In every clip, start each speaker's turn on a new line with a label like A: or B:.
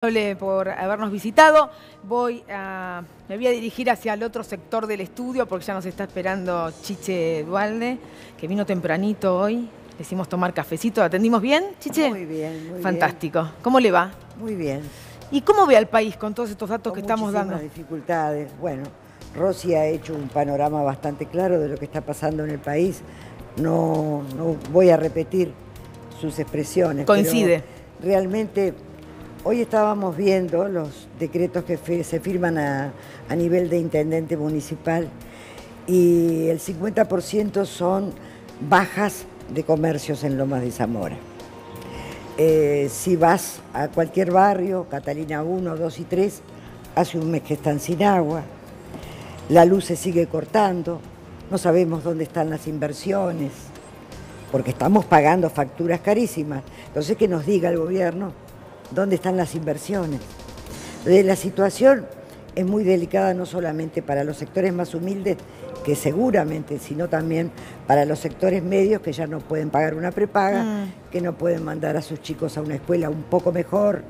A: Por habernos visitado. Me voy a dirigir hacia el otro sector del estudio porque ya nos está esperando Chiche Dualde, que vino tempranito hoy. Le hicimos tomar cafecito. ¿Atendimos bien, Chiche?
B: Muy bien, muy
A: Fantástico. Bien. ¿Cómo le va?
B: Muy bien.
A: ¿Y cómo ve al país con todos estos datos que estamos dando?
B: Muchísimas dificultades. Bueno, Rosy ha hecho un panorama bastante claro de lo que está pasando en el país. No voy a repetir sus expresiones.
A: Coincide.
B: Pero realmente, hoy estábamos viendo los decretos que se firman a nivel de intendente municipal y el 50% son bajas de comercios en Lomas de Zamora. Si vas a cualquier barrio, Catalina 1, 2 y 3, hace un mes que están sin agua, la luz se sigue cortando, no sabemos dónde están las inversiones, porque estamos pagando facturas carísimas. Entonces, que nos diga el gobierno dónde están las inversiones. Entonces, la situación es muy delicada no solamente para los sectores más humildes, que seguramente, sino también para los sectores medios que ya no pueden pagar una prepaga, que no pueden mandar a sus chicos a una escuela un poco mejor.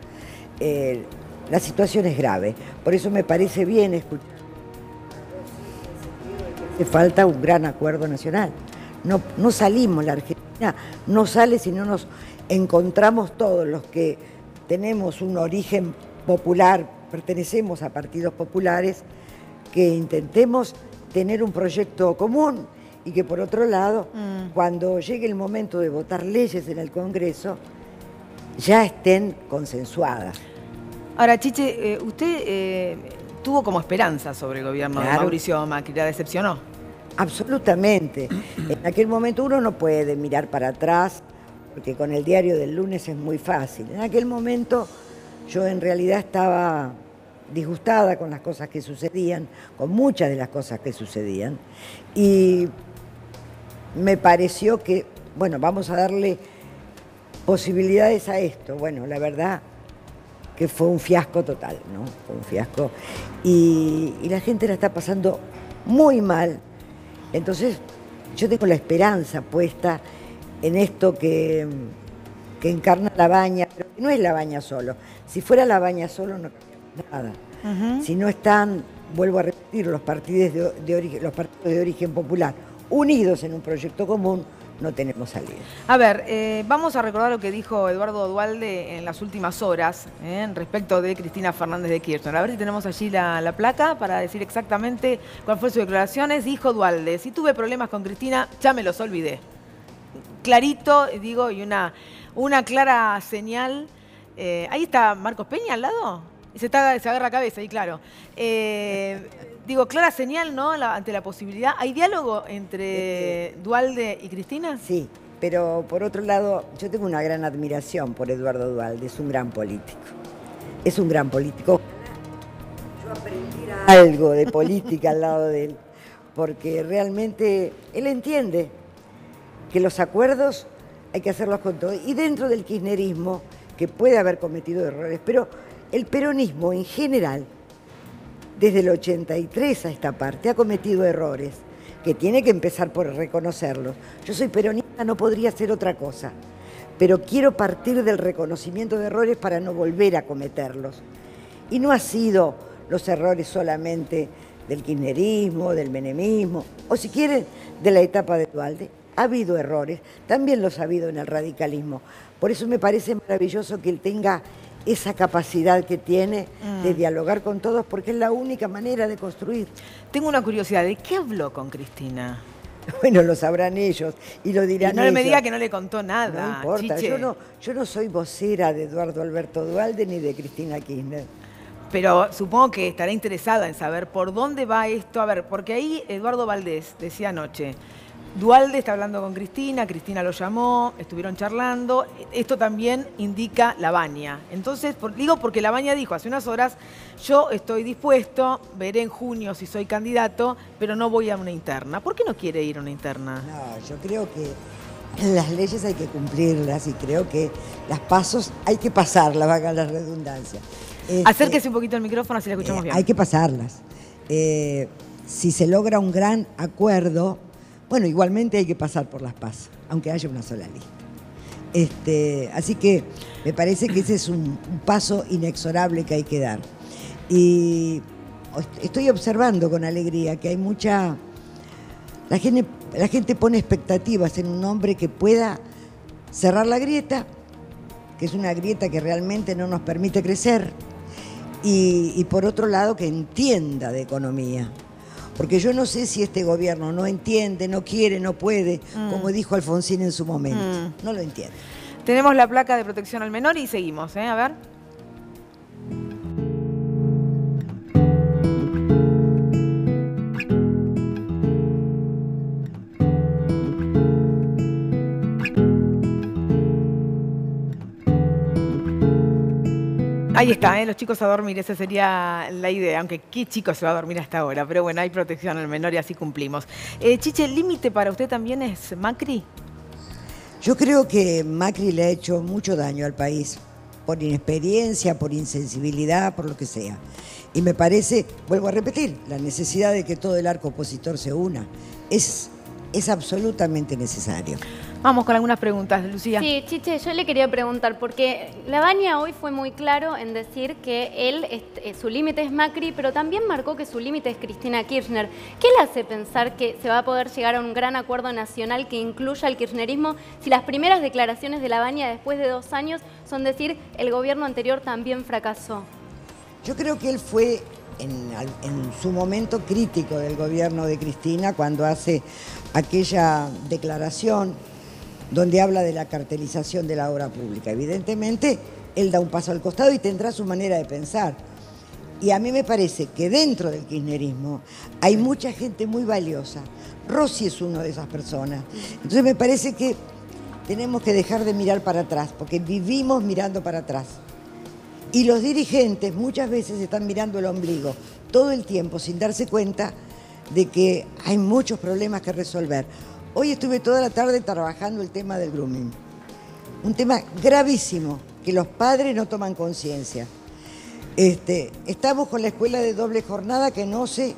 B: La situación es grave. Por eso me parece bien escuchar. Hace falta un gran acuerdo nacional. No salimos, la Argentina no sale si no nos encontramos todos los que tenemos un origen popular, pertenecemos a partidos populares, que intentemos tener un proyecto común y que por otro lado, cuando llegue el momento de votar leyes en el Congreso, ya estén consensuadas.
A: Ahora, Chiche, usted tuvo como esperanza sobre el gobierno de Mauricio Macri, ¿la decepcionó?
B: Absolutamente. En aquel momento uno no puede mirar para atrás, porque con el diario del lunes es muy fácil. En aquel momento yo en realidad estaba disgustada con las cosas que sucedían, con muchas de las cosas que sucedían, y me pareció que, bueno, vamos a darle posibilidades a esto. Bueno, la verdad que fue un fiasco total, ¿no? Fue un fiasco, y la gente la está pasando muy mal. Entonces, yo tengo la esperanza puesta en esto que encarna La Baña, pero que no es La Baña solo. Si fuera La Baña solo, no nada. Si no están, vuelvo a repetir, los partidos de origen popular unidos en un proyecto común, no tenemos salida.
A: A ver, vamos a recordar lo que dijo Eduardo Dualde en las últimas horas respecto de Cristina Fernández de Kirchner. A ver si tenemos allí la placa para decir exactamente cuál fue su declaración. Dijo Dualde: si tuve problemas con Cristina, ya me los olvidé. Clarito, digo, y una clara señal. Ahí está Marcos Peña al lado. Se agarra cabeza, y claro. Digo, clara señal, ¿no? Ante la posibilidad. ¿Hay diálogo entre Dualde y Cristina?
B: Sí, pero por otro lado, yo tengo una gran admiración por Eduardo Dualde. Es un gran político. Es un gran político. Yo aprendí algo de política al lado de él, porque realmente él entiende que los acuerdos hay que hacerlos con todo. Y dentro del kirchnerismo, que puede haber cometido errores, pero el peronismo en general, desde el 83 a esta parte, ha cometido errores, que tiene que empezar por reconocerlos. Yo soy peronista, no podría hacer otra cosa, pero quiero partir del reconocimiento de errores para no volver a cometerlos. Y no ha sido los errores solamente del kirchnerismo, del menemismo, o si quieren, de la etapa de Dualde. Ha habido errores, también los ha habido en el radicalismo. Por eso me parece maravilloso que él tenga esa capacidad que tiene de dialogar con todos, porque es la única manera de construir.
A: Tengo una curiosidad, ¿de qué habló con Cristina?
B: Bueno, lo sabrán ellos y lo dirán ellos.
A: No me diga que no le contó nada.
B: No importa,
A: Chiche.
B: yo no soy vocera de Eduardo Alberto Dualde ni de Cristina Kirchner.
A: Pero supongo que estará interesada en saber por dónde va esto. A ver, porque ahí Eduardo Valdés decía anoche: Dualde está hablando con Cristina, Cristina lo llamó, estuvieron charlando. Esto también indica La Baña. Entonces, digo porque La Baña dijo hace unas horas: yo estoy dispuesto, veré en junio si soy candidato, pero no voy a una interna. ¿Por qué no quiere ir a una interna?
B: No, yo creo que las leyes hay que cumplirlas y creo que las pasos hay que pasarlas, valga la redundancia.
A: Acérquese un poquito al micrófono, así la escuchamos bien.
B: Hay que pasarlas. Si se logra un gran acuerdo, bueno, igualmente hay que pasar por las PASO, aunque haya una sola lista. Así que me parece que ese es un paso inexorable que hay que dar. Y estoy observando con alegría que hay mucha... La gente pone expectativas en un hombre que pueda cerrar la grieta, que es una grieta que realmente no nos permite crecer, y por otro lado que entienda de economía. Porque yo no sé si este gobierno no entiende, no quiere, no puede, como dijo Alfonsín en su momento. No lo entiende.
A: Tenemos la placa de protección al menor y seguimos, a ver. Ahí está, los chicos a dormir, esa sería la idea, aunque ¿qué chico se va a dormir hasta ahora? Pero bueno, hay protección al menor y así cumplimos. Chiche, ¿el límite para usted también es Macri?
B: Yo creo que Macri le ha hecho mucho daño al país, por inexperiencia, por insensibilidad, por lo que sea. Y me parece, vuelvo a repetir, la necesidad de que todo el arco opositor se una es absolutamente necesario.
A: Vamos con algunas preguntas, Lucía.
C: Sí, Chiche, yo le quería preguntar, porque Lavagna hoy fue muy claro en decir que él, su límite es Macri, pero también marcó que su límite es Cristina Kirchner. ¿Qué le hace pensar que se va a poder llegar a un gran acuerdo nacional que incluya el kirchnerismo si las primeras declaraciones de Lavagna después de 2 años son decir el gobierno anterior también fracasó?
B: Yo creo que él fue en su momento crítico del gobierno de Cristina cuando hace aquella declaración donde habla de la cartelización de la obra pública. Evidentemente, él da un paso al costado y tendrá su manera de pensar. Y a mí me parece que dentro del kirchnerismo hay mucha gente muy valiosa. Rossi es una de esas personas. Entonces me parece que tenemos que dejar de mirar para atrás, porque vivimos mirando para atrás. Y los dirigentes muchas veces están mirando el ombligo todo el tiempo sin darse cuenta de que hay muchos problemas que resolver. Hoy estuve toda la tarde trabajando el tema del grooming. Un tema gravísimo, que los padres no toman conciencia. Estamos con la escuela de doble jornada que no se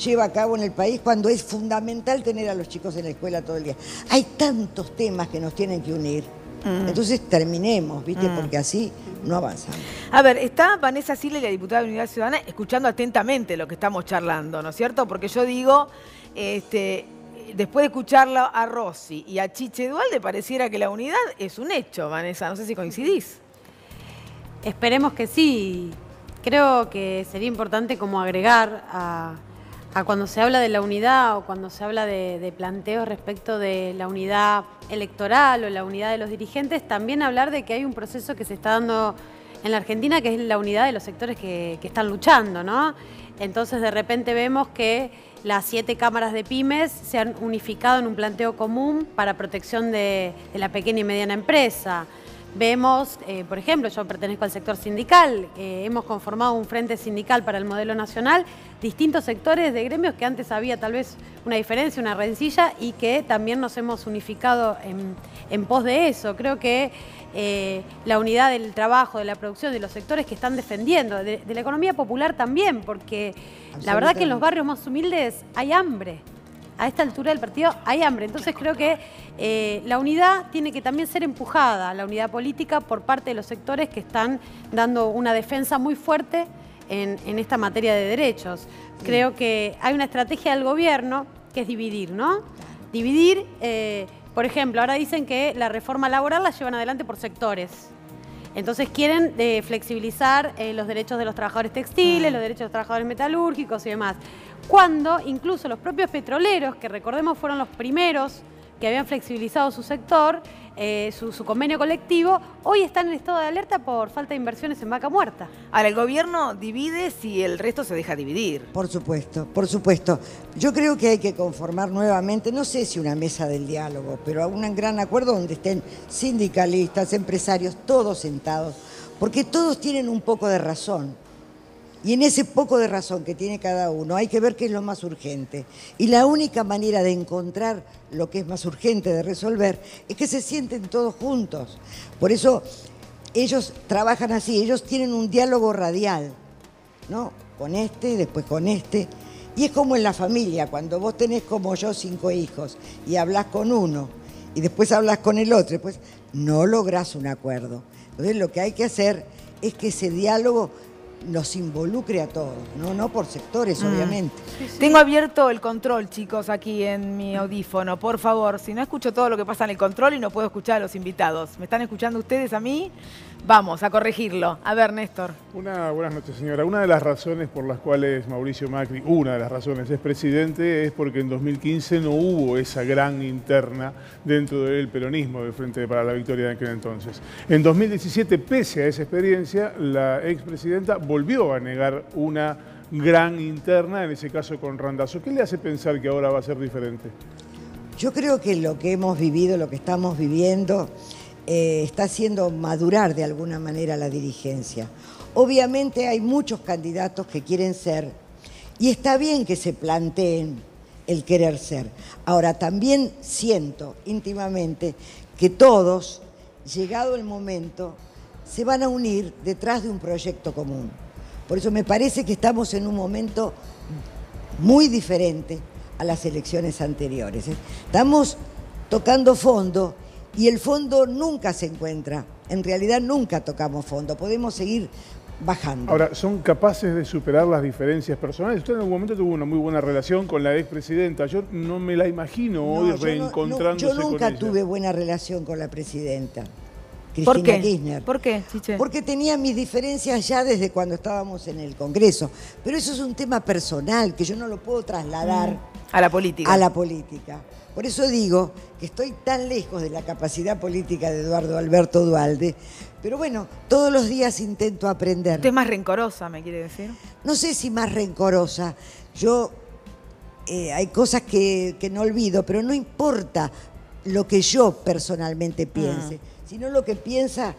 B: lleva a cabo en el país cuando es fundamental tener a los chicos en la escuela todo el día. Hay tantos temas que nos tienen que unir. Entonces terminemos, ¿viste? Porque así no avanzamos.
A: A ver, está Vanessa Sile, la diputada de Unidad Ciudadana, escuchando atentamente lo que estamos charlando, ¿no es cierto? Porque yo digo, después de escucharlo a Rossi y a Chiche Duhalde, pareciera que la unidad es un hecho, Vanessa. No sé si coincidís.
D: Esperemos que sí. Creo que sería importante como agregar a cuando se habla de la unidad o cuando se habla de planteos respecto de la unidad electoral o la unidad de los dirigentes, también hablar de que hay un proceso que se está dando en la Argentina, que es la unidad de los sectores que están luchando, ¿no? Entonces, de repente vemos que las 7 cámaras de pymes se han unificado en un planteo común para protección de la pequeña y mediana empresa. Vemos, por ejemplo, yo pertenezco al sector sindical, hemos conformado un frente sindical para el modelo nacional, distintos sectores de gremios que antes había tal vez una diferencia, una rencilla, y que también nos hemos unificado en pos de eso. Creo que la unidad del trabajo, de la producción, de los sectores que están defendiendo, de la economía popular también, porque la verdad que en los barrios más humildes hay hambre. A esta altura del partido hay hambre. Entonces creo que la unidad tiene que también ser empujada, la unidad política, por parte de los sectores que están dando una defensa muy fuerte en esta materia de derechos. Sí. Creo que hay una estrategia del gobierno que es dividir, ¿no? Dividir, por ejemplo, ahora dicen que la reforma laboral la llevan adelante por sectores. Entonces quieren flexibilizar los derechos de los trabajadores textiles, los derechos de los trabajadores metalúrgicos y demás. Cuando incluso los propios petroleros, que recordemos fueron los primeros que habían flexibilizado su sector, su convenio colectivo, hoy están en estado de alerta por falta de inversiones en vaca muerta.
A: Ahora, el gobierno divide si el resto se deja dividir.
B: Por supuesto, por supuesto. Yo creo que hay que conformar nuevamente, no sé si una mesa del diálogo, pero un gran acuerdo donde estén sindicalistas, empresarios, todos sentados, porque todos tienen un poco de razón. Y en ese poco de razón que tiene cada uno hay que ver qué es lo más urgente. Y la única manera de encontrar lo que es más urgente de resolver es que se sienten todos juntos. Por eso ellos trabajan así, ellos tienen un diálogo radial, ¿no? Con este, después con este. Y es como en la familia, cuando vos tenés como yo 5 hijos y hablás con uno y después hablas con el otro, pues no lográs un acuerdo. Entonces lo que hay que hacer es que ese diálogo nos involucre a todos, no por sectores, obviamente.
A: Tengo abierto el control, chicos, aquí en mi audífono. Por favor, si no escucho todo lo que pasa en el control y no puedo escuchar a los invitados. ¿Me están escuchando ustedes a mí? Vamos a corregirlo. A ver, Néstor.
E: Buenas noches, señora. Una de las razones por las cuales Mauricio Macri, una de las razones, es presidente es porque en 2015 no hubo esa gran interna dentro del peronismo del Frente para la Victoria de aquel entonces. En 2017, pese a esa experiencia, la expresidenta volvió a negar una gran interna, en ese caso con Randazzo. ¿Qué le hace pensar que ahora va a ser diferente?
B: Yo creo que lo que hemos vivido, lo que estamos viviendo, está haciendo madurar de alguna manera la dirigencia. Obviamente hay muchos candidatos que quieren ser, y está bien que se planteen el querer ser. Ahora, también siento íntimamente que todos, llegado el momento, se van a unir detrás de un proyecto común. Por eso me parece que estamos en un momento muy diferente a las elecciones anteriores. Estamos tocando fondo y el fondo nunca se encuentra. En realidad nunca tocamos fondo, podemos seguir bajando.
E: Ahora, ¿son capaces de superar las diferencias personales? Usted en algún momento tuvo una muy buena relación con la expresidenta. Yo no me la imagino hoy reencontrándose con ella.
B: Yo nunca tuve buena relación con la presidenta.
A: ¿Por qué?
B: Kirchner.
A: ¿Por qué, Chiche?
B: Porque tenía mis diferencias ya desde cuando estábamos en el Congreso. Pero eso es un tema personal que yo no lo puedo trasladar
A: a la política.
B: A la política. Por eso digo que estoy tan lejos de la capacidad política de Eduardo Alberto Duhalde. Pero bueno, todos los días intento aprender.
A: ¿Usted es más rencorosa, me quiere decir?
B: No sé si más rencorosa. Yo hay cosas que no olvido, pero no importa lo que yo personalmente piense, sino lo que piensa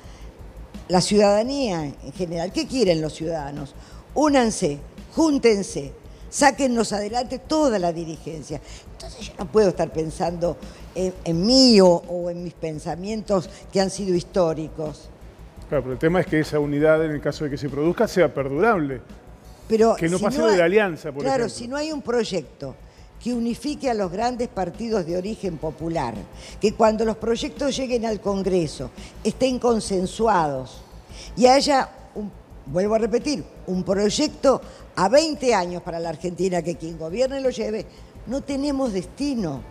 B: la ciudadanía en general. ¿Qué quieren los ciudadanos? Únanse, júntense, sáquennos adelante toda la dirigencia. Entonces yo no puedo estar pensando en mí o en mis pensamientos que han sido históricos.
E: Claro, pero el tema es que esa unidad, en el caso de que se produzca, sea perdurable.
B: Pero
E: que no
B: si
E: pase
B: no
E: de la alianza, por ejemplo.
B: Claro, si no hay un proyecto que unifique a los grandes partidos de origen popular, que cuando los proyectos lleguen al Congreso estén consensuados y haya, vuelvo a repetir, un proyecto a 20 años para la Argentina, que quien gobierne lo lleve, no tenemos destino.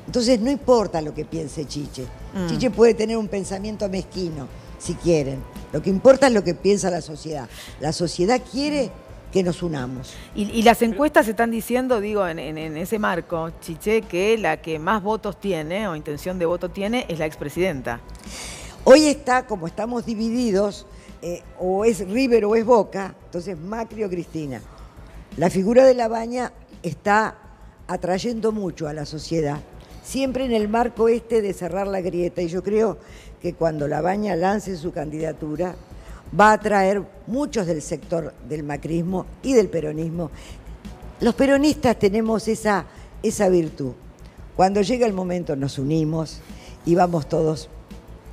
B: Entonces no importa lo que piense Chiche. Chiche puede tener un pensamiento mezquino, si quieren. Lo que importa es lo que piensa la sociedad. La sociedad quiere que nos unamos.
A: Y las encuestas están diciendo, digo, en ese marco, Chiche, que la que más votos tiene o intención de voto tiene es la expresidenta.
B: Hoy está, como estamos divididos, o es River o es Boca, entonces Macri o Cristina. La figura de Labaña está atrayendo mucho a la sociedad, siempre en el marco de cerrar la grieta, y yo creo que cuando Labaña lance su candidatura va a atraer muchos del sector del macrismo y del peronismo. Los peronistas tenemos esa virtud. Cuando llega el momento nos unimos y vamos todos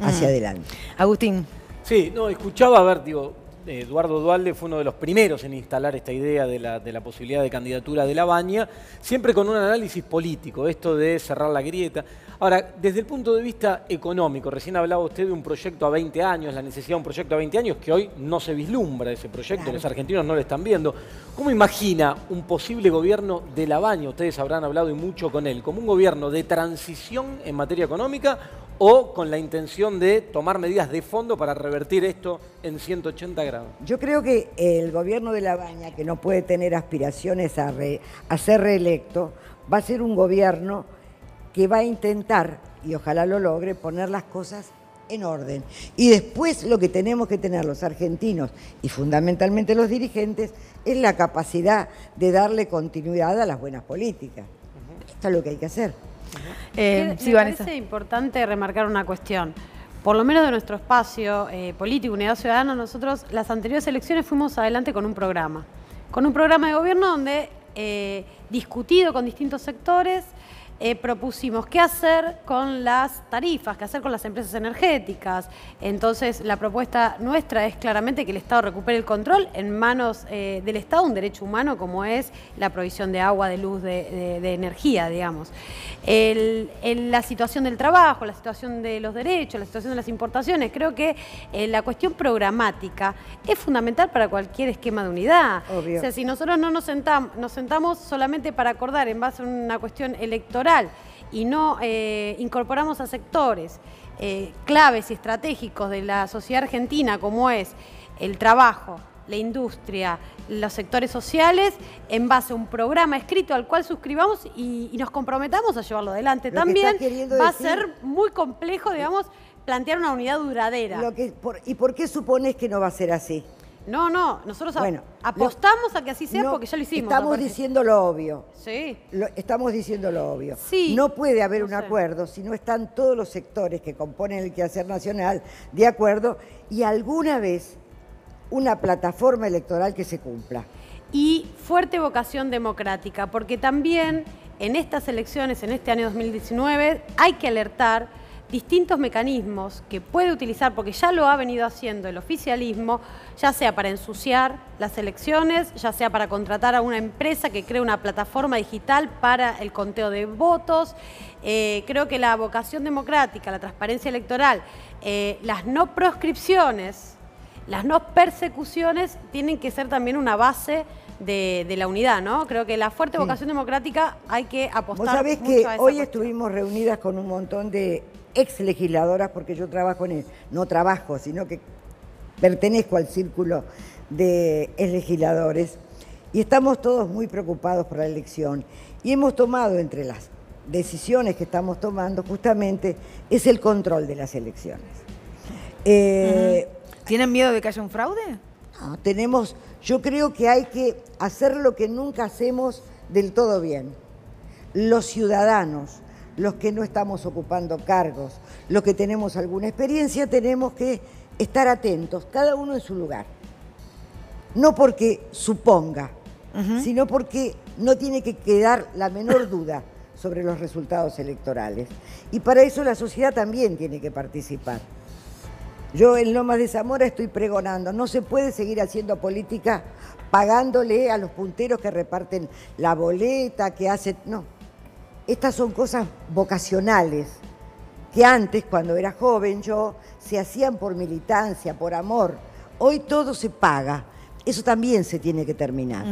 B: hacia adelante.
A: Agustín.
F: Sí, no, escuchaba, a ver, digo, Eduardo Duhalde fue uno de los primeros en instalar esta idea de la posibilidad de candidatura de Labaña, siempre con un análisis político, esto de cerrar la grieta. Ahora, desde el punto de vista económico, recién hablaba usted de un proyecto a 20 años, la necesidad de un proyecto a 20 años, que hoy no se vislumbra ese proyecto, claro. Los argentinos no lo están viendo. ¿Cómo imagina un posible gobierno de Labaña? Ustedes habrán hablado y mucho con él, ¿como un gobierno de transición en materia económica o con la intención de tomar medidas de fondo para revertir esto en 180 grados?
B: Yo creo que el gobierno de Labaña, que no puede tener aspiraciones a ser reelecto, va a ser un gobierno que va a intentar, y ojalá lo logre, poner las cosas en orden. Y después lo que tenemos que tener los argentinos, y fundamentalmente los dirigentes, es la capacidad de darle continuidad a las buenas políticas. Esto es lo que hay que hacer.
D: Me parece importante remarcar una cuestión. Por lo menos de nuestro espacio político, Unidad Ciudadana, nosotros las anteriores elecciones fuimos adelante con un programa de gobierno donde, discutido con distintos sectores, propusimos qué hacer con las tarifas, qué hacer con las empresas energéticas. Entonces, la propuesta nuestra es claramente que el Estado recupere el control en manos del Estado, un derecho humano como es la provisión de agua, de luz, de energía, digamos. La situación del trabajo, la situación de los derechos, la situación de las importaciones, creo que la cuestión programática es fundamental para cualquier esquema de unidad.
B: Obvio.
D: O sea, si nosotros no nos sentamos solamente para acordar en base a una cuestión electoral y no incorporamos a sectores claves y estratégicos de la sociedad argentina, como es el trabajo, la industria, los sectores sociales, en base a un programa escrito al cual suscribamos y nos comprometamos a llevarlo adelante. También va a ser muy complejo, digamos, plantear una unidad duradera.
B: ¿Y por qué supones que no va a ser así?
D: No, nosotros apostamos a que así sea porque ya lo hicimos.
B: Estamos diciendo lo obvio.
D: Sí.
B: Estamos diciendo lo obvio.
D: Sí.
B: No puede haber un acuerdo si no están todos los sectores que componen el quehacer nacional de acuerdo y alguna vez una plataforma electoral que se cumpla.
D: Y fuerte vocación democrática, porque también en estas elecciones, en este año 2019, hay que alertar distintos mecanismos que puede utilizar, porque ya lo ha venido haciendo el oficialismo, ya sea para ensuciar las elecciones, ya sea para contratar a una empresa que cree una plataforma digital para el conteo de votos. Creo que la vocación democrática, la transparencia electoral, las no proscripciones, las no persecuciones tienen que ser también una base de la unidad, ¿no? Creo que la fuerte vocación democrática hay que apostar.
B: Vos sabés
D: mucho
B: que
D: a esa
B: hoy
D: cuestión. Estuvimos
B: reunidas con un montón de ex legisladoras, porque yo trabajo no trabajo, sino que pertenezco al círculo de ex legisladores, y estamos todos muy preocupados por la elección. Y hemos tomado, entre las decisiones que estamos tomando, justamente, es el control de las elecciones.
A: ¿Tienen miedo de que haya un fraude?
B: No, yo creo que hay que hacer lo que nunca hacemos del todo bien. Los ciudadanos, los que no estamos ocupando cargos, los que tenemos alguna experiencia, tenemos que estar atentos, cada uno en su lugar. No porque suponga, sino porque no tiene que quedar la menor duda sobre los resultados electorales. Y para eso la sociedad también tiene que participar. Yo en Lomas de Zamora estoy pregonando, no se puede seguir haciendo política pagándole a los punteros que reparten la boleta, que hacen... No, estas son cosas vocacionales, que antes, cuando era joven yo, se hacían por militancia, por amor. Hoy todo se paga. Eso también se tiene que terminar.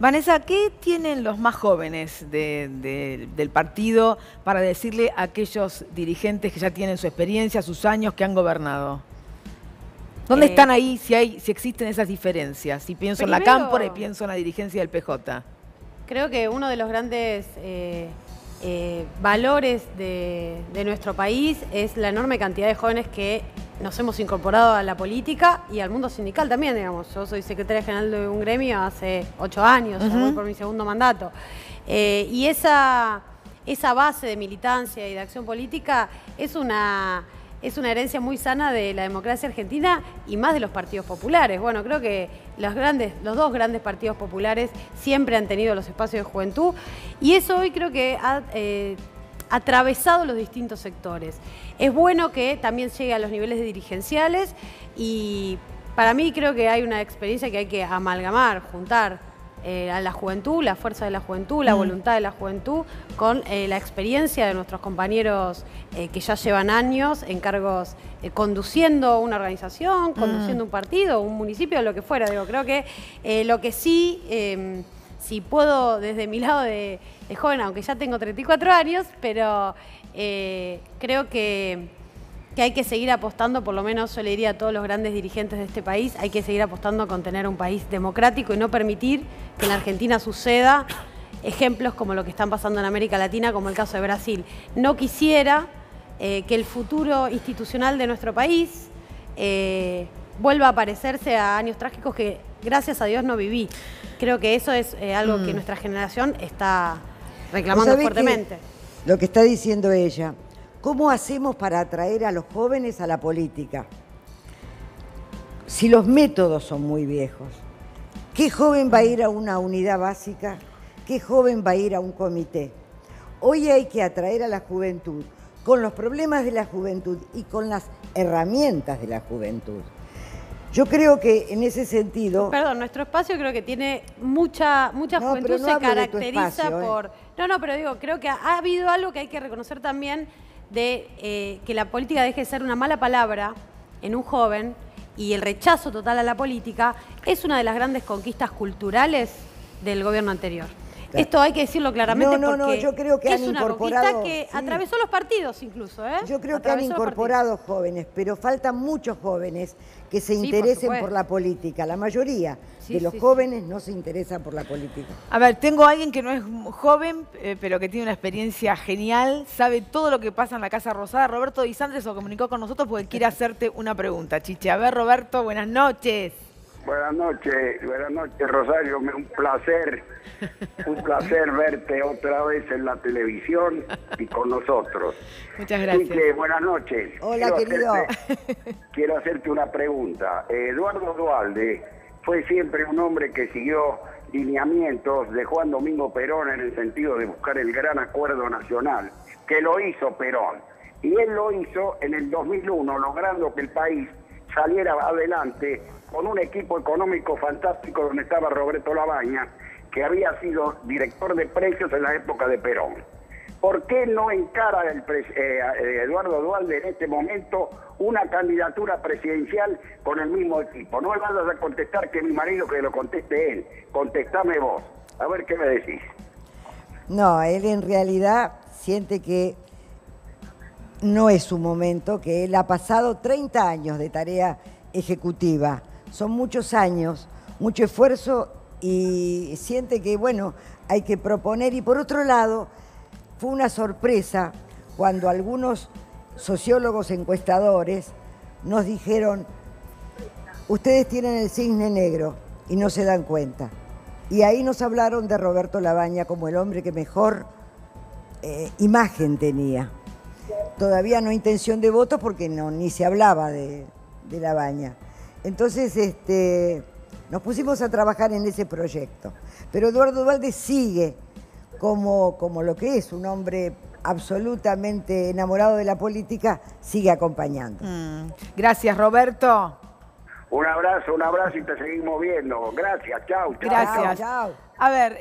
A: Vanessa, ¿qué tienen los más jóvenes del partido para decirle a aquellos dirigentes que ya tienen su experiencia, sus años, que han gobernado? ¿Dónde están ahí si existen esas diferencias? Si pienso en la Cámpora y pienso en la dirigencia del PJ.
D: Creo que uno de los grandes valores de nuestro país es la enorme cantidad de jóvenes que nos hemos incorporado a la política y al mundo sindical también, digamos. Yo soy secretaria general de un gremio hace 8 años, ya voy por mi segundo mandato. Y esa base de militancia y de acción política es una herencia muy sana de la democracia argentina y más de los partidos populares. Bueno, creo que los dos grandes partidos populares siempre han tenido los espacios de juventud y eso hoy creo que ha atravesado los distintos sectores. Es bueno que también llegue a los niveles dirigenciales y para mí creo que hay una experiencia que hay que amalgamar, juntar a la juventud, la fuerza de la juventud, la voluntad de la juventud, con la experiencia de nuestros compañeros que ya llevan años en cargos conduciendo una organización, conduciendo un partido, un municipio, lo que fuera. Digo, creo que lo que sí, si puedo desde mi lado de joven, aunque ya tengo 34 años, pero creo que hay que seguir apostando, por lo menos yo le diría a todos los grandes dirigentes de este país, hay que seguir apostando con tener un país democrático y no permitir que en la Argentina suceda ejemplos como lo que están pasando en América Latina, como el caso de Brasil. No quisiera que el futuro institucional de nuestro país vuelva a parecerse a años trágicos que, gracias a Dios, no viví. Creo que eso es algo que nuestra generación está reclamando fuertemente.
B: Lo que está diciendo ella, ¿cómo hacemos para atraer a los jóvenes a la política? Si los métodos son muy viejos, ¿qué joven va a ir a una unidad básica? ¿Qué joven va a ir a un comité? Hoy hay que atraer a la juventud con los problemas de la juventud y con las herramientas de la juventud. Yo creo que en ese sentido...
D: Perdón, nuestro espacio creo que tiene mucha juventud,
B: pero no
D: se
B: hablo de tu
D: caracteriza
B: espacio,
D: por... No, pero digo, creo que ha habido algo que hay que reconocer también de que la política deje de ser una mala palabra en un joven y el rechazo total a la política es una de las grandes conquistas culturales del gobierno anterior. Claro. Esto hay que decirlo claramente porque
B: yo creo que
D: es
B: han
D: una
B: incorporado,
D: conquista que atravesó los partidos incluso.
B: Yo creo que han incorporado jóvenes, pero faltan muchos jóvenes que se interesen por la política. La mayoría de los jóvenes no se interesan por la política.
A: A ver, tengo a alguien que no es joven, pero que tiene una experiencia genial, sabe todo lo que pasa en la Casa Rosada. Roberto Di Santre se comunicó con nosotros porque quiere hacerte una pregunta, Chiche. A ver, Roberto, buenas noches.
G: Buenas noches, Rosario, un placer verte otra vez en la televisión y con nosotros.
A: Muchas gracias.
G: Así que, buenas noches.
B: Hola, querido.
G: Quiero hacerte una pregunta. Eduardo Duhalde fue siempre un hombre que siguió lineamientos de Juan Domingo Perón en el sentido de buscar el gran acuerdo nacional, que lo hizo Perón. Y él lo hizo en el 2001, logrando que el país saliera adelante con un equipo económico fantástico donde estaba Roberto Labaña, que había sido director de precios en la época de Perón. ¿Por qué no encara Eduardo Duhalde en este momento una candidatura presidencial con el mismo equipo? No me vayas a contestar que mi marido que lo conteste él, contestame vos, a ver qué me decís.
B: No, él en realidad siente que no es su momento, que él ha pasado 30 años de tarea ejecutiva. Son muchos años, mucho esfuerzo y siente que, bueno, hay que proponer. Y por otro lado, fue una sorpresa cuando algunos sociólogos encuestadores nos dijeron, ustedes tienen el cisne negro y no se dan cuenta. Y ahí nos hablaron de Roberto Labaña como el hombre que mejor imagen tenía. Todavía no intención de voto porque ni se hablaba de Labaña. Entonces nos pusimos a trabajar en ese proyecto. Pero Eduardo Duhalde sigue como lo que es, un hombre absolutamente enamorado de la política, sigue acompañando.
A: Gracias, Roberto.
G: Un abrazo y te seguimos viendo. Gracias, chau.
A: Gracias.
B: Chau.
A: A ver,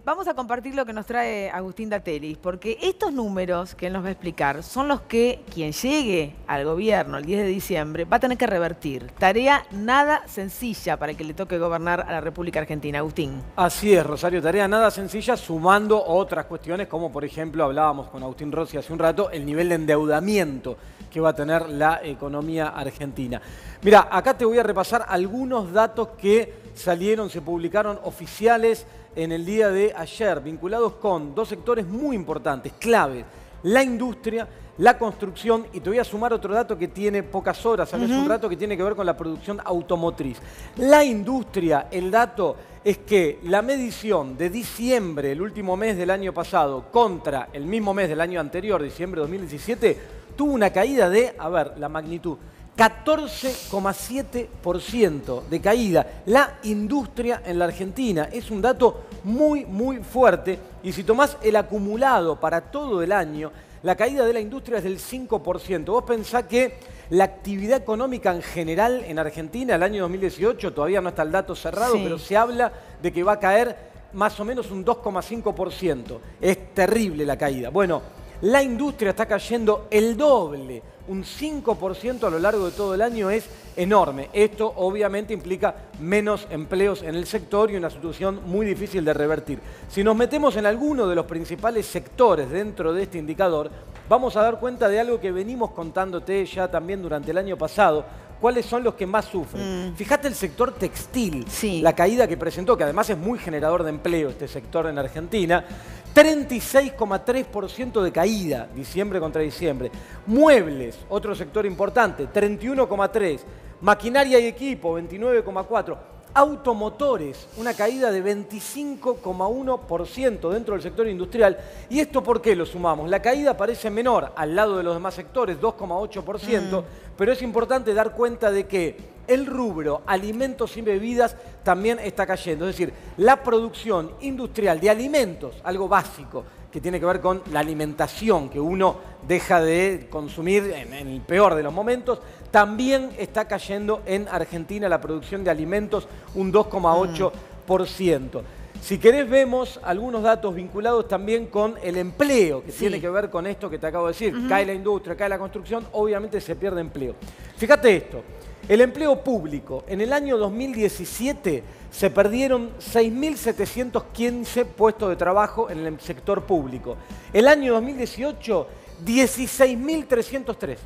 A: vamos a compartir lo que nos trae Agustín Datelis, porque estos números que él nos va a explicar son los que quien llegue al gobierno el 10 de diciembre va a tener que revertir. Tarea nada sencilla para el que le toque gobernar a la República Argentina. Agustín.
F: Así es, Rosario, tarea nada sencilla, sumando otras cuestiones, como por ejemplo, hablábamos con Agustín Rossi hace un rato, el nivel de endeudamiento que va a tener la economía argentina. Mira, acá te voy a repasar algunos datos que salieron, se publicaron oficiales en el día de ayer, vinculados con dos sectores muy importantes, claves, la industria, la construcción, y te voy a sumar otro dato que tiene pocas horas, hace un rato, que tiene que ver con la producción automotriz. La industria, el dato es que la medición de diciembre, el último mes del año pasado, contra el mismo mes del año anterior, diciembre de 2017, tuvo una caída de, a ver, la magnitud, 14,7% de caída. La industria en la Argentina es un dato muy, muy fuerte. Y si tomás el acumulado para todo el año, la caída de la industria es del 5%. Vos pensás que la actividad económica en general en Argentina, el año 2018, todavía no está el dato cerrado, sí, pero se habla de que va a caer más o menos un 2,5%. Es terrible la caída. Bueno, la industria está cayendo el doble. Un 5% a lo largo de todo el año es enorme. Esto obviamente implica menos empleos en el sector y una situación muy difícil de revertir. Si nos metemos en alguno de los principales sectores dentro de este indicador, vamos a dar cuenta de algo que venimos contándote ya también durante el año pasado. ¿Cuáles son los que más sufren? Fíjate el sector textil, sí, la caída que presentó, que además es muy generador de empleo este sector en Argentina, 36,3% de caída, diciembre contra diciembre. Muebles, otro sector importante, 31,3%. Maquinaria y equipo, 29,4%. Automotores, una caída de 25,1% dentro del sector industrial. ¿Y esto por qué lo sumamos? La caída parece menor al lado de los demás sectores, 2,8%, pero es importante dar cuenta de que El rubro alimentos y bebidas también está cayendo. Es decir, la producción industrial de alimentos, algo básico, que tiene que ver con la alimentación que uno deja de consumir en el peor de los momentos, también está cayendo en Argentina la producción de alimentos un 2,8%. Si querés vemos algunos datos vinculados también con el empleo, que tiene que ver con esto que te acabo de decir. Cae la industria, cae la construcción, obviamente se pierde empleo. Fíjate esto, el empleo público, en el año 2017 se perdieron 6.715 puestos de trabajo en el sector público. El año 2018, 16.303.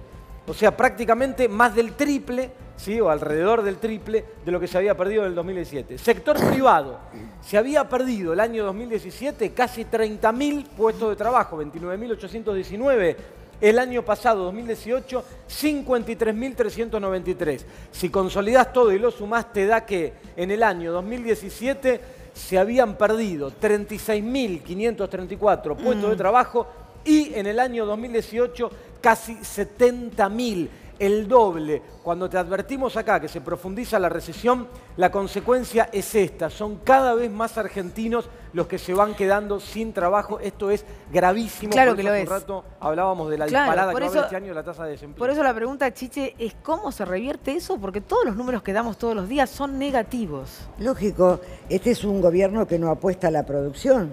F: O sea, prácticamente más del triple, ¿sí? O alrededor del triple de lo que se había perdido en el 2017. Sector privado, se había perdido el año 2017 casi 30.000 puestos de trabajo, 29.819. El año pasado, 2018, 53.393. Si consolidás todo y lo sumás, te da que en el año 2017 se habían perdido 36.534 puestos de trabajo y en el año 2018 casi 70.000, el doble. Cuando te advertimos acá que se profundiza la recesión, la consecuencia es esta. Son cada vez más argentinos los que se van quedando sin trabajo. Esto es gravísimo.
A: Claro
F: por
A: que
F: eso
A: lo
F: hace
A: es.
F: un rato hablábamos de la disparada que va a haber este año de la tasa de desempleo.
A: Por eso la pregunta, Chiche, es cómo se revierte eso, porque todos los números que damos todos los días son negativos.
B: Lógico, este es un gobierno que no apuesta a la producción.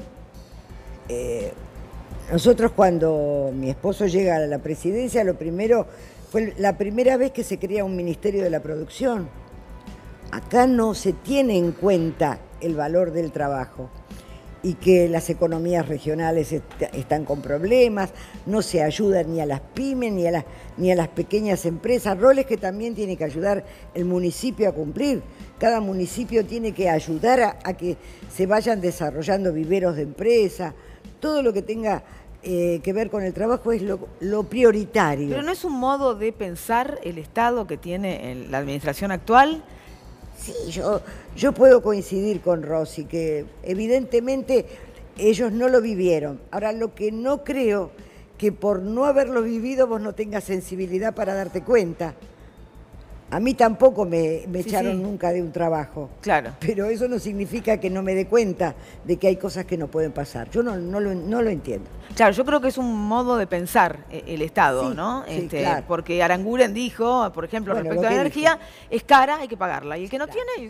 B: Nosotros cuando mi esposo llega a la presidencia, lo primero fue la primera vez que se crea un Ministerio de la Producción. Acá no se tiene en cuenta el valor del trabajo y que las economías regionales están con problemas, no se ayuda ni a las pymes ni a las pequeñas empresas, roles que también tiene que ayudar el municipio a cumplir. Cada municipio tiene que ayudar a que se vayan desarrollando viveros de empresa, todo lo que tenga que ver con el trabajo es lo prioritario.
A: Pero no es un modo de pensar el Estado que tiene la administración actual.
B: Sí, yo puedo coincidir con Rosy, que evidentemente ellos no lo vivieron. Ahora, lo que no creo que por no haberlo vivido vos no tengas sensibilidad para darte cuenta. A mí tampoco me echaron nunca de un trabajo.
A: Claro.
B: Pero eso no significa que no me dé cuenta de que hay cosas que no pueden pasar. Yo no lo entiendo.
A: Claro, yo creo que es un modo de pensar el Estado,
B: Sí,
A: ¿no?
B: sí, claro.
A: Porque Aranguren dijo, por ejemplo,
B: Bueno,
A: respecto a
B: lo
A: la
B: que
A: energía, es cara, hay que pagarla. Y el que no tiene, que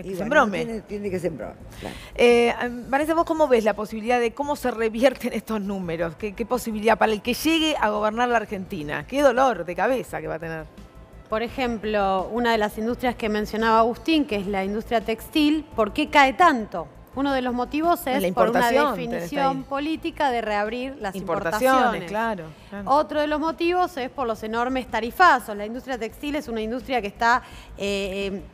B: Y
A: se
B: bueno,
A: embrome.
B: tiene que sembrar. Claro.
A: Vanessa, ¿vos cómo ves la posibilidad de cómo se revierten estos números? ¿Qué posibilidad para el que llegue a gobernar la Argentina? ¿Qué dolor de cabeza que va a tener?
D: Por ejemplo, una de las industrias que mencionaba Agustín, que es la industria textil, ¿por qué cae tanto? Uno de los motivos es
A: La
D: por una
A: importación,
D: definición política de reabrir las
A: Importaciones,
D: importaciones.
A: claro.
D: Otro de los motivos es por los enormes tarifazos. La industria textil es una industria que está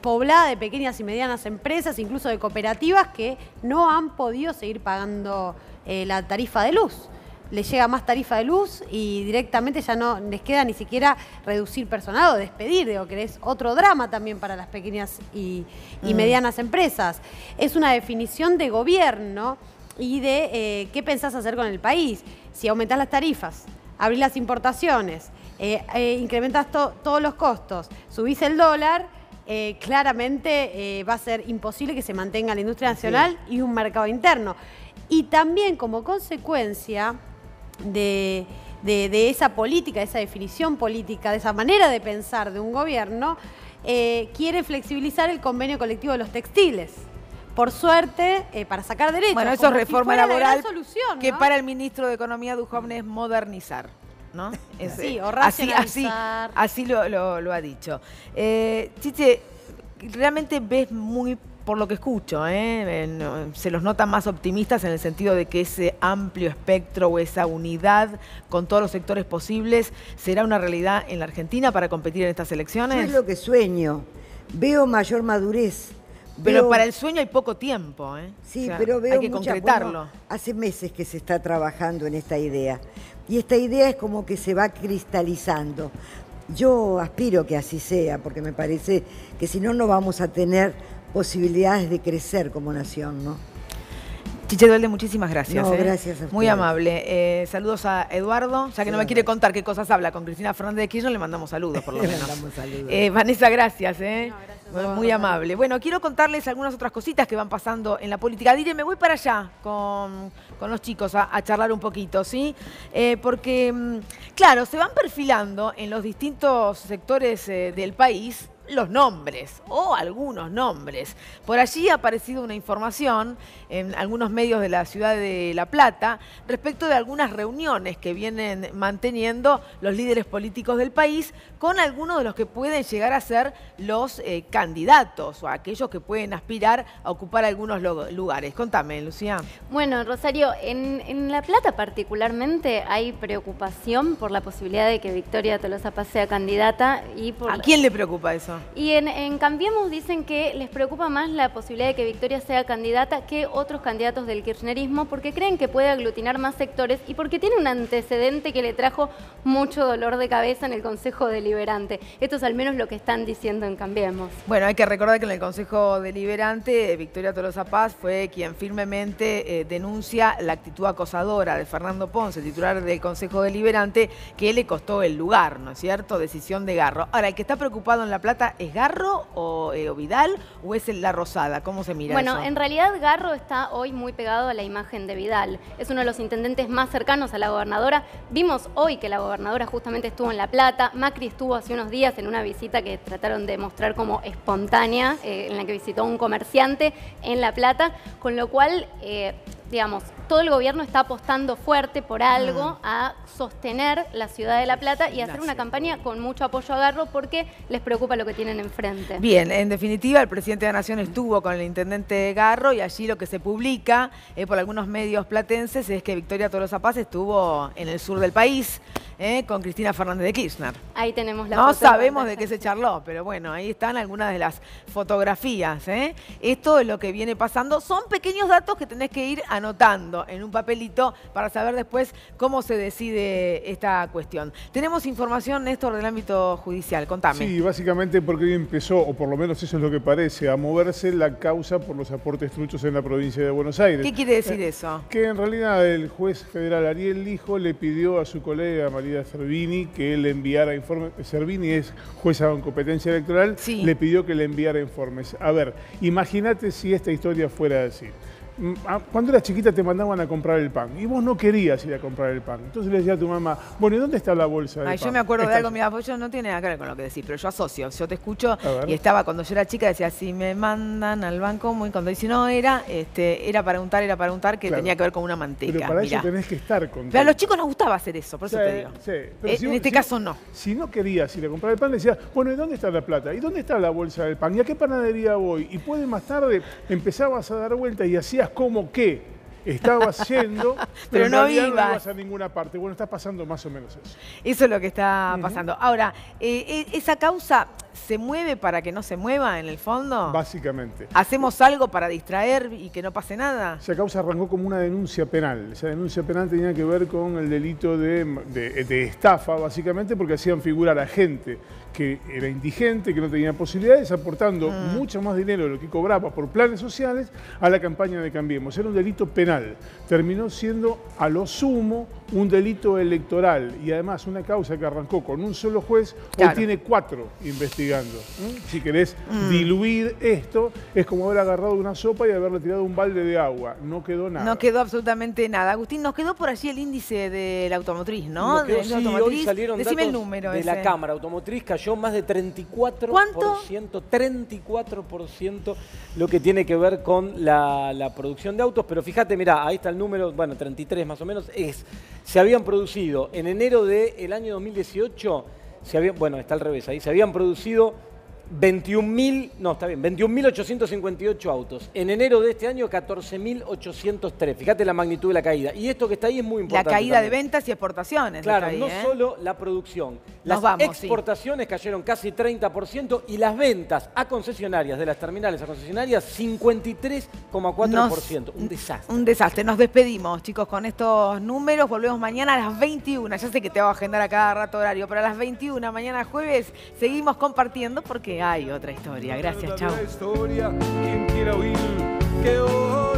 D: poblada de pequeñas y medianas empresas, incluso de cooperativas que no han podido seguir pagando la tarifa de luz. Les llega más tarifa de luz y directamente ya no les queda ni siquiera reducir personal o despedir, digo, que es otro drama también para las pequeñas y medianas empresas. Es una definición de gobierno y de qué pensás hacer con el país. Si aumentás las tarifas, abrís las importaciones, incrementás todos los costos, subís el dólar, claramente va a ser imposible que se mantenga la industria nacional y un mercado interno. Y también como consecuencia de esa política, de esa definición política, de esa manera de pensar de un gobierno, quiere flexibilizar el convenio colectivo de los textiles. Por suerte, para sacar derechos.
A: Bueno, eso es reforma laboral
D: solución, ¿no?
A: que para el ministro de Economía Duhovne es modernizar, ¿no?
D: Sí, o racionalizar.
A: Así lo ha dicho. Chiche, realmente ves muy, por lo que escucho, se los nota más optimistas en el sentido de que ese amplio espectro o esa unidad con todos los sectores posibles será una realidad en la Argentina para competir en estas elecciones.
B: Yo es lo que sueño. Veo mayor madurez.
A: Pero para el sueño hay poco tiempo, ¿eh?
B: Sí,
A: O sea,
B: pero veo
A: hay que concretarlo.
B: Bueno, hace meses que se está trabajando en esta idea. Y esta idea es como que se va cristalizando. Yo aspiro que así sea, porque me parece que si no, no vamos a tener posibilidades de crecer como nación, ¿no?
A: Chiche Duhalde, muchísimas gracias.
B: No, gracias a
A: Muy
B: ustedes.
A: saludos a Eduardo. Ya que no me quiere contar qué cosas habla con Cristina Fernández de Kirchner, le mandamos saludos, por lo
B: Le
A: menos.
B: mandamos saludos.
A: Vanessa, gracias.
D: No, gracias.
A: Muy amable. Bueno, quiero contarles algunas otras cositas que van pasando en la política. Dire, me voy para allá con los chicos a charlar un poquito, ¿sí? Porque, claro, se van perfilando en los distintos sectores del país los nombres o algunos nombres. Por allí ha aparecido una información en algunos medios de la ciudad de La Plata respecto de algunas reuniones que vienen manteniendo los líderes políticos del país con algunos de los que pueden llegar a ser los candidatos o aquellos que pueden aspirar a ocupar algunos lugares. Contame, Lucía.
C: Bueno, Rosario, en La Plata particularmente hay preocupación por la posibilidad de que Victoria Tolosa Paz sea candidata y por...
A: ¿A quién le preocupa eso?
C: Y en Cambiemos dicen que les preocupa más la posibilidad de que Victoria sea candidata que otros candidatos del kirchnerismo porque creen que puede aglutinar más sectores y porque tiene un antecedente que le trajo mucho dolor de cabeza en el Consejo Deliberante. Esto es al menos lo que están diciendo en Cambiemos.
A: Bueno, hay que recordar que en el Consejo Deliberante Victoria Tolosa Paz fue quien firmemente denuncia la actitud acosadora de Fernando Ponce, titular del Consejo Deliberante, que le costó el lugar, ¿no es cierto? Decisión de Garro. Ahora, el que está preocupado en La Plata, ¿es Garro o Vidal o es La Rosada? ¿Cómo se mira eso?
C: Bueno, en realidad Garro está hoy muy pegado a la imagen de Vidal. Es uno de los intendentes más cercanos a la gobernadora. Vimos hoy que la gobernadora justamente estuvo en La Plata. Macri estuvo hace unos días en una visita que trataron de mostrar como espontánea, en la que visitó a un comerciante en La Plata, con lo cual, digamos, todo el gobierno está apostando fuerte por algo a sostener la ciudad de La Plata y hacer una campaña con mucho apoyo a Garro porque les preocupa lo que tienen enfrente.
A: Bien, en definitiva, el presidente de la Nación estuvo con el intendente Garro y allí lo que se publica por algunos medios platenses es que Victoria Tolosa Paz estuvo en el sur del país con Cristina Fernández de Kirchner.
C: Ahí tenemos la
A: No
C: foto
A: sabemos de qué se charló, pero bueno, ahí están algunas de las fotografías. Esto es lo que viene pasando. Son pequeños datos que tenés que ir anotando en un papelito para saber después cómo se decide esta cuestión. Tenemos información, Néstor, del ámbito judicial. Contame.
E: Sí, básicamente porque hoy empezó, o por lo menos eso es lo que parece, a moverse la causa por los aportes truchos en la provincia de Buenos Aires.
A: ¿Qué quiere decir eso?
E: Que en realidad el juez federal Ariel Lijo le pidió a su colega María Servini que le enviara informes. Servini es jueza con competencia electoral,
A: sí.
E: Le pidió que le enviara informes. A ver, imagínate si esta historia fuera así. Cuando eras chiquita te mandaban a comprar el pan y vos no querías ir a comprar el pan. Entonces le decía a tu mamá, bueno, ¿y dónde está la bolsa de pan?
A: Yo me acuerdo de algo, mira, pues yo no tiene nada que ver con lo que decís, pero yo asocio, yo te escucho
E: y
A: estaba cuando yo era chica, decía, si me mandan al banco muy cuando dice no, era para untar, que tenía que ver con una manteca.
E: Pero para eso tenés que estar contento.
A: Pero a los chicos nos gustaba hacer eso, por eso te digo.
E: Sí, pero
A: en este caso no.
E: Si no querías ir a comprar el pan, le decías, bueno, ¿y dónde está la plata? ¿Y dónde está la bolsa del pan? ¿Y a qué panadería voy? Y puede más tarde empezabas a dar vueltas y hacías como que estabas yendo, pero no ibas a ninguna parte. Bueno, está pasando más o menos eso.
A: Eso es lo que está pasando. Ahora, ¿esa causa se mueve para que no se mueva en el fondo?
E: Básicamente.
A: ¿Hacemos algo para distraer y que no pase nada?
E: Esa causa arrancó como una denuncia penal. Esa denuncia penal tenía que ver con el delito de estafa, básicamente porque hacían figurar a gente que era indigente, que no tenía posibilidades, aportando mucho más dinero de lo que cobraba por planes sociales a la campaña de Cambiemos. Era un delito penal. Terminó siendo, a lo sumo, un delito electoral y además una causa que arrancó con un solo juez, hoy tiene 4 investigando. Si querés diluir esto, es como haber agarrado una sopa y haberle tirado un balde de agua. No quedó nada.
A: No quedó absolutamente nada. Agustín, nos quedó por allí el índice de la automotriz, ¿no?
F: Quedó, sí, hoy salieron
A: decime
F: datos
A: el número
F: de la Cámara Automotriz, cayó más de 34%.
A: ¿Cuánto?
F: 34% lo que tiene que ver con la producción de autos. Pero fíjate, mirá, ahí está el número, bueno, 33 más o menos, se habían producido en enero del año 2018, bueno, está al revés ahí, se habían producido 21.858 autos. En enero de este año, 14.803. Fíjate la magnitud de la caída. Y esto que está ahí es muy importante.
A: La caída
F: también
A: de ventas y exportaciones.
F: Claro,
A: ahí,
F: no solo la producción. Las exportaciones cayeron casi 30% y las ventas a concesionarias, de las terminales a concesionarias, 53,4%. Un desastre.
A: Un desastre. Nos despedimos, chicos, con estos números. Volvemos mañana a las 21. Ya sé que te voy a agendar a cada rato horario, pero a las 21, mañana jueves, seguimos compartiendo porque hay otra historia. Gracias, chao.
H: ¿Quién quiera oír que hoy